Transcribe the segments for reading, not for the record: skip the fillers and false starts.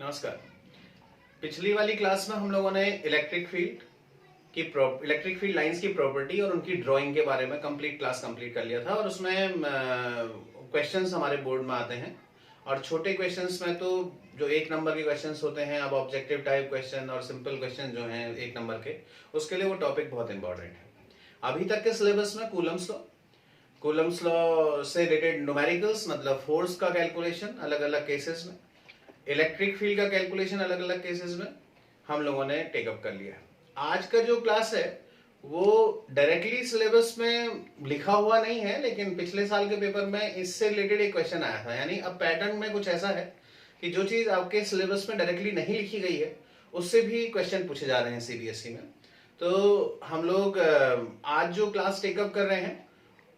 नमस्कार। पिछली वाली क्लास में हम लोगों ने इलेक्ट्रिक फील्ड लाइंस की प्रॉपर्टी और उनकी ड्राइंग के बारे में क्लास कंप्लीट कर लिया था और उसमें क्वेश्चंस हमारे बोर्ड में आते हैं और छोटे क्वेश्चंस में तो जो 1 नंबर के क्वेश्चंस होते हैं, अब ऑब्जेक्टिव टाइप क्वेश्चन और सिंपल क्वेश्चन जो हैं 1 नंबर के, उसके लिए वो टॉपिक बहुत इंपॉर्टेंट है। अभी तक के सिलेबस में कूलम्स लॉ से रिलेटेड न्यूमेरिकल्स मतलब फोर्स का कैलकुलेशन अलग अलग केसेस में, इलेक्ट्रिक फील्ड का कैलकुलेशन अलग अलग केसेस में हम लोगों ने टेकअप कर लिया। आज का जो क्लास है वो डायरेक्टली सिलेबस में लिखा हुआ नहीं है, लेकिन पिछले साल के पेपर में इससे रिलेटेड एक क्वेश्चन आया था। यानी अब पैटर्न में कुछ ऐसा है कि जो चीज आपके सिलेबस में डायरेक्टली नहीं लिखी गई है उससे भी क्वेश्चन पूछे जा रहे हैं सीबीएसई में। तो हम लोग आज जो क्लास टेकअप कर रहे हैं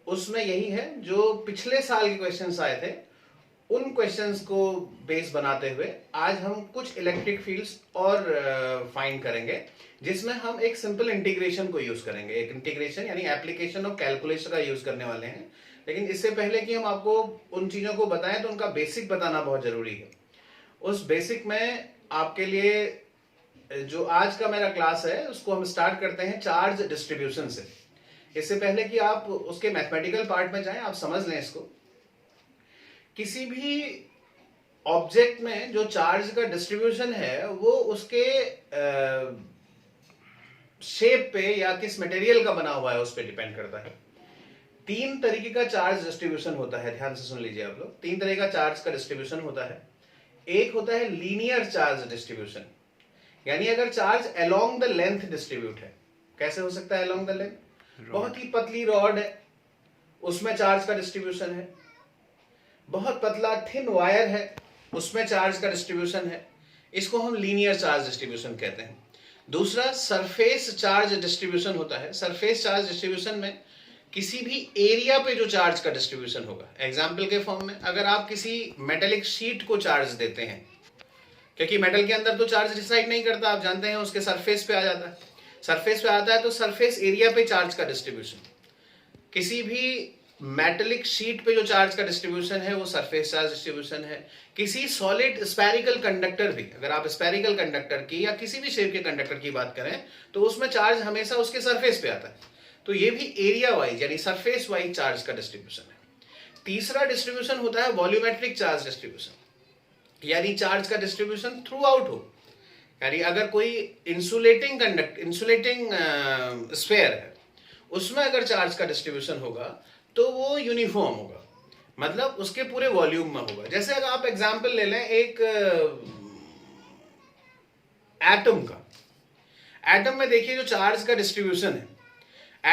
उसमें यही है, जो पिछले साल के क्वेश्चंस आए थे उन क्वेश्चंस को बेस बनाते हुए आज हम कुछ इलेक्ट्रिक फील्ड्स और फाइंड करेंगे, जिसमें हम एक सिंपल इंटीग्रेशन को यूज करेंगे। एक इंटीग्रेशन यानी एप्लीकेशन ऑफ कैलकुलेशन का यूज करने वाले हैं। लेकिन इससे पहले कि हम आपको उन चीजों को बताएं तो उनका बेसिक बताना बहुत जरूरी है। उस बेसिक में आपके लिए जो आज का मेरा क्लास है उसको हम स्टार्ट करते हैं चार्ज डिस्ट्रीब्यूशन से। इससे पहले कि आप उसके मैथमेटिकल पार्ट में जाएं, आप समझ लें इसको। किसी भी ऑब्जेक्ट में जो चार्ज का डिस्ट्रीब्यूशन है वो उसके शेप पे या किस मटेरियल का बना हुआ है उस पर डिपेंड करता है। 3 तरीके का चार्ज डिस्ट्रीब्यूशन होता है, ध्यान से सुन लीजिए आप लोग। 3 तरह का चार्ज का डिस्ट्रीब्यूशन होता है। एक होता है लीनियर चार्ज डिस्ट्रीब्यूशन, यानी अगर charge along the length distribute है। कैसे हो सकता है अलोंग द लेंथ? बहुत ही पतली रॉड है, उसमें चार्ज का डिस्ट्रीब्यूशन है। बहुत पतला थिन वायर है, उसमें चार्ज का डिस्ट्रीब्यूशन है। इसको हम लीनियर चार्ज डिस्ट्रीब्यूशन कहते हैं। दूसरा सरफेस चार्ज डिस्ट्रीब्यूशन होता है। सरफेस चार्ज डिस्ट्रीब्यूशन में किसी भी एरिया पे जो चार्ज का डिस्ट्रीब्यूशन होगा, एग्जाम्पल के फॉर्म में अगर आप किसी मेटेलिक शीट को चार्ज देते हैं, क्योंकि मेटल के अंदर तो चार्ज डिसाइड नहीं करता, आप जानते हैं, उसके सरफेस पे आ जाता है। सरफेस पे आता है तो सरफेस एरिया पे चार्ज का डिस्ट्रीब्यूशन। किसी भी मेटेलिक शीट पे जो चार्ज का डिस्ट्रीब्यूशन है वो सरफेस चार्ज डिस्ट्रीब्यूशन है। किसी सॉलिड स्फेरिकल कंडक्टर भी, अगर आप स्फेरिकल कंडक्टर की या किसी भी शेप के कंडक्टर की बात करें तो उसमें चार्ज हमेशा उसके सरफेस पे आता है। तो ये भी एरिया वाइज यानी सरफेस वाइज चार्ज का डिस्ट्रीब्यूशन है। तीसरा डिस्ट्रीब्यूशन होता है वॉल्यूमेट्रिक चार्ज डिस्ट्रीब्यूशन, यानी चार्ज का डिस्ट्रीब्यूशन थ्रू आउट हो। यानी अगर कोई इंसुलेटिंग स्फेयर है, उसमें अगर चार्ज का डिस्ट्रीब्यूशन होगा तो वो यूनिफॉर्म होगा, मतलब उसके पूरे वॉल्यूम में होगा। जैसे अगर आप एग्जांपल ले लें एक एटम का। एटम में देखिए जो चार्ज का डिस्ट्रीब्यूशन है,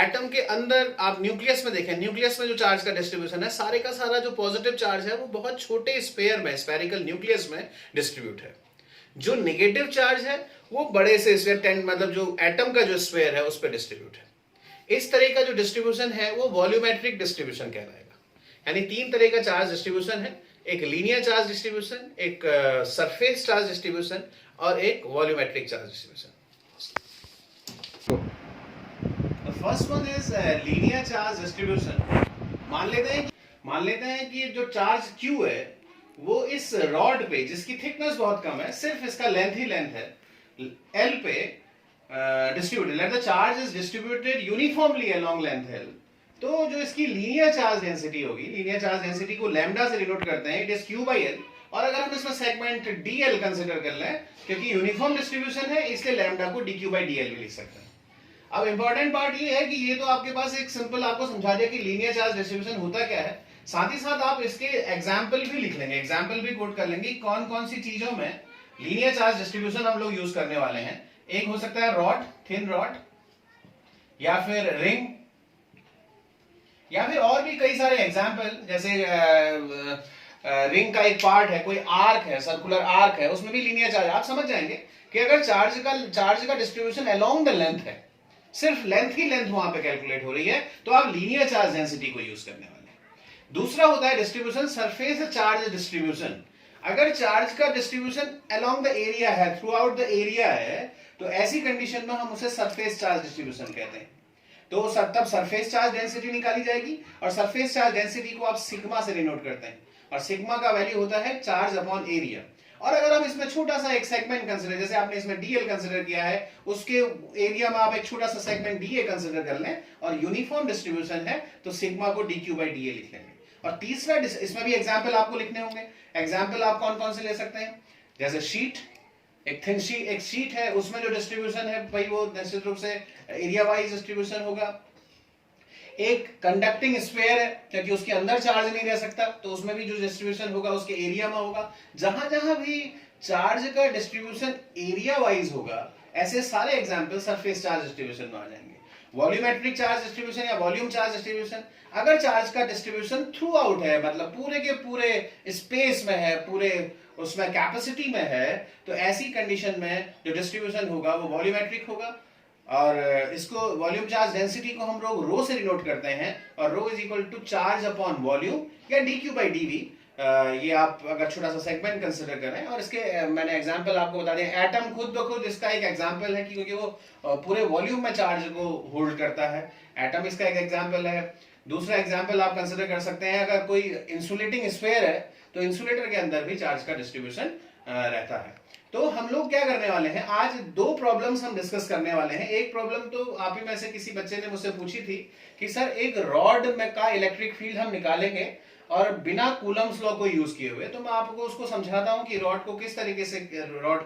एटम के अंदर आप न्यूक्लियस में देखें, न्यूक्लियस में जो चार्ज का डिस्ट्रीब्यूशन है, सारे का सारा जो पॉजिटिव चार्ज है वो बहुत छोटे स्फेयर में, स्फेरिकल न्यूक्लियस में डिस्ट्रीब्यूट है। जो नेगेटिव चार्ज है वो बड़े से स्फेयर, मतलब जो एटम का जो स्फेयर है उस पर डिस्ट्रीब्यूट है। इस तरह का जो डिस्ट्रीब्यूशन है वो वॉल्यूमेट्रिक डिस्ट्रीब्यूशन कहलाएगा। यानी 3 तरह का चार्ज डिस्ट्रीब्यूशन है, एक लीनियर चार्ज डिस्ट्रीब्यूशन, एक सरफेस चार्ज डिस्ट्रीब्यूशन और एक volumetric charge distribution. First one is linear charge distribution. मान लेते हैं कि जो चार्ज Q है वो इस रॉड पे, जिसकी थिकनेस बहुत कम है, सिर्फ इसका लेंथ ही लेंथ है, L पे distributed, let the charge is distributed uniformly along length L। तो जो इसकी लीनियर चार्ज डेंसिटी होगी, लीनियर चार्ज डेंसिटी को लैम्डा से डिनोट करते हैं, इट इज Q/L। और अगर हम इसमें सेगमेंट DL कंसीडर कर लें, क्योंकि यूनिफॉर्म डिस्ट्रीब्यूशन है इसलिए लैम्डा को dQ/dL भी लिख सकते हैं। अब इंपॉर्टेंट पार्ट ये है कि ये तो आपके पास एक सिंपल आपको समझा दिया कि लीनियर चार्ज डिस्ट्रीब्यूशन होता क्या है। साथ ही साथ आप इसके एग्जाम्पल भी लिख लेंगे, एग्जाम्पल भी कोट कर लेंगे कौन कौन सी चीजों में लीनियर चार्ज डिस्ट्रीब्यूशन हम लोग यूज करने वाले हैं। एक हो सकता है रॉड, थिन रॉड, या फिर रिंग, या फिर और भी कई सारे एग्जाम्पल, जैसे रिंग का एक पार्ट है, कोई आर्क है, सर्कुलर आर्क है, उसमें भी लीनियर चार्ज। आप समझ जाएंगे कि अगर चार्ज का डिस्ट्रीब्यूशन अलोंग द लेंथ है, सिर्फ लेंथ ही लेंथ वहां पे कैलकुलेट हो रही है, तो आप लीनियर चार्ज डेंसिटी को यूज करने वाले हैं। दूसरा होता है डिस्ट्रीब्यूशन सरफेस चार्ज डिस्ट्रीब्यूशन। अगर चार्ज का डिस्ट्रीब्यूशन अलोंग द एरिया है, थ्रू आउट द एरिया है, तो ऐसी कंडीशन में हम उसे सरफेस चार्ज डिस्ट्रीब्यूशन कहते हैं। तो तब सरफेस चार्ज डेंसिटी निकाली जाएगी और सरफेस चार्ज डेंसिटी को आप सिग्मा से डिनोट करते हैं, और सिग्मा का वैल्यू होता है चार्ज अपॉन एरिया। और अगर हम इसमें छोटा सा एक सेगमेंट कंसिडर, जैसे आपने इसमें डीएल कंसिडर किया है, उसके एरिया में आप एक छोटा सा सेगमेंट डीए कंसिडर कर लें और यूनिफॉर्म डिस्ट्रीब्यूशन है तो सिग्मा को डीक्यू बाई डीए लिख लेंगे। और तीसरा, इसमें भी एग्जाम्पल आपको लिखने होंगे। एग्जाम्पल आप कौन कौन से ले सकते हैं, जैसे शीट, एक शीट है, उसमें जो डिस्ट्रीब्यूशन है भाई वो निश्चित रूप से एरिया वाइज डिस्ट्रीब्यूशन होगा। एक कंडक्टिंग स्फीयर है, क्योंकि उसके अंदर चार्ज नहीं रह सकता, तो उसमें भी जो डिस्ट्रीब्यूशन होगा उसके एरिया में होगा। जहां जहां भी चार्ज का डिस्ट्रीब्यूशन एरिया वाइज होगा, ऐसे सारे एग्जांपल सरफेस चार्ज डिस्ट्रीब्यूशन में आ जाएंगे। वॉल्यूमेट्रिक चार्ज डिस्ट्रीब्यूशन या वॉल्यूम चार्ज डिस्ट्रीब्यूशन, अगर चार्ज का डिस्ट्रीब्यूशन थ्रू आउट है, मतलब पूरे के पूरे स्पेस में है, पूरे उसमें कैपेसिटी में है, तो ऐसी कंडीशन में जो डिस्ट्रीब्यूशन होगा वो वॉल्यूमेट्रिक होगा। और इसको वॉल्यूम चार्ज डेंसिटी को हम लोग रो से डिनोट करते हैं, और rho is equal to charge upon volume या dq बाई dv। ये आप अगर छोटा सा सेगमेंट कंसिडर करें, और इसके मैंने एग्जांपल आपको बता दिया। एटम खुद ब खुद इसका एक एग्जांपल है, क्योंकि वो पूरे वॉल्यूम में चार्ज को होल्ड करता है। एटम इसका एक एग्जांपल है। दूसरा एग्जांपल आप कंसिडर कर सकते हैं, अगर कोई इंसुलेटिंग स्फीयर है तो इंसुलेटर के अंदर भी चार्ज का डिस्ट्रीब्यूशन रहता है। तो हम लोग क्या करने वाले हैं, आज दो प्रॉब्लम्स हम डिस्कस करने वाले हैं। एक प्रॉब्लम तो आप ही में से किसी बच्चे ने मुझसे पूछी थी कि सर एक रॉड में का इलेक्ट्रिक फील्ड हम निकालेंगे और बिना कूलम्स लॉ को यूज किए हुए, तो मैं आपको उसको समझाता हूं कि रॉड को किस तरीके से, रॉड